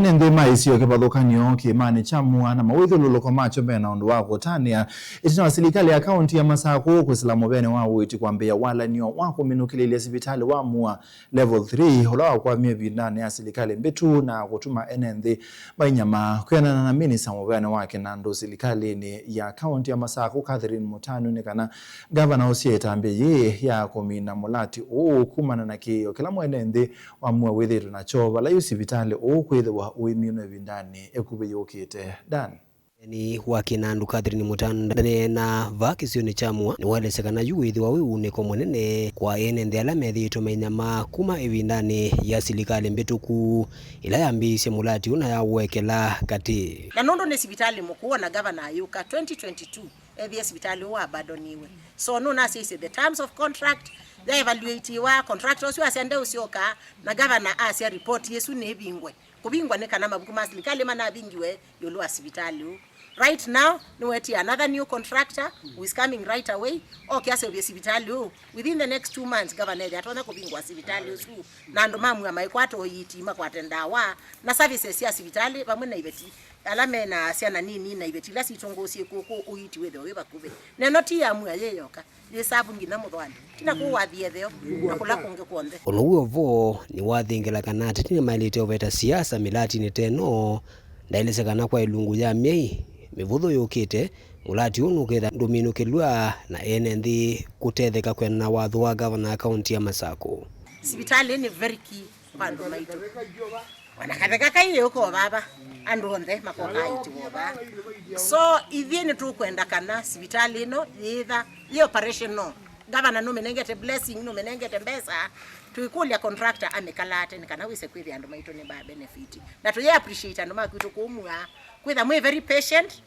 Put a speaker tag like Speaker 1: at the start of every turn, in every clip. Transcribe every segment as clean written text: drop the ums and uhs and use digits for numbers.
Speaker 1: Nende maisio ke badhokanyo ke mani chamua na mawitho luloko macho bena ondo wako tania itina serikali ya kaunti ya Masako kusilamu bene wawo iti kwambia wala niyo wako minukile ile hospitali wa mua level 3 hola kwa mievi ndani ya serikali mbetu na kutuma NND bainyama kwena na minisa mubene wake na ndo serikali ni ya kaunti ya Masako Catherine Mutanu nekana governor Osieta ambe ye ya komina mulati kumana na kiyo kila mu NND wa mua withiru na choba la hospitali kwethe uimino vindani ekube yokite dan
Speaker 2: ni wakinandu Catherine Mutanu na vakisioni chamua ni wale sekana yuithi wa wiune ko munene kwa NND alamethi tumenyama kuma evindani ya serikali mbetuku ila yambise mulati una yawekela kati
Speaker 3: na nondo ne hospitali mkuu na governor ayuka 2022 evi hospitali wa badoniwe so no na say the terms of contract they evaluate wa contractors wa sende usioka na governor asia report yesu ne bingwe kubingwa ne kana mabuku serikali mana bingiwe yolo hospitali right now no weti another new contractor who is coming right away okay ase hospitali within the next 2 months governor atona kubingwa hospitali su na ndo mamu ya maikwato yitima kwatenda wa na services ya hospitali pamwe na ibeti alame na asiana nini na ibeti la sitongosie koko uyiti wedo weba kube neno ti ya mu ayeyoka yesabu ngina muthwani tina ko wathie theo nakula kunge kuonde
Speaker 2: oluwo vo ni wathingela kana tini mailite oveta siasa milati ni teno ndailesekana kwa ilungu ya miei mivutho yukite mulati unuketha nduminukilwa na NND kutetheka kwena watho wa governor county ya Masako.
Speaker 3: Hospitali ni very key pandu maitu wanakatheka kai yuko baba andonde makoka iti boba so ithini tu kwenda kana hospitali no either the operation no governor no menengete blessing no menengete mbesa tuikulia contractor amekalate nikana wise kwithi andu maitu ni ba benefit na tu appreciate andu makwitu kumwa kwitha mwe very patient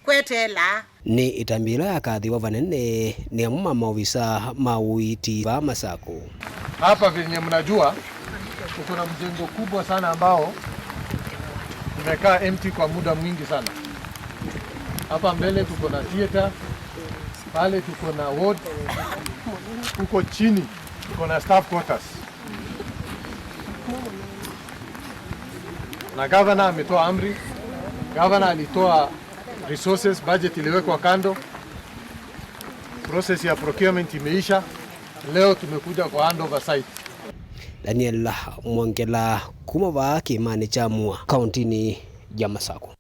Speaker 3: kwetela
Speaker 2: ni itambira ya kathi wa vanene ni amuma maofisa mauiti wa Masako.
Speaker 4: Hapa venye mnajua tuko na mjengo kubwa sana ambao umekaa empty kwa muda mwingi sana. Hapa mbele tuko na theater, pale tuko na ward, huko chini tuko na staff quarters. Na governor ametoa amri, governor alitoa resources, budget iliwekwa kando, process ya procurement imeisha, leo tumekuja kwa handover site.
Speaker 2: Daniel Mwangela kuma va kimani chamua kaunti ni ya Masako.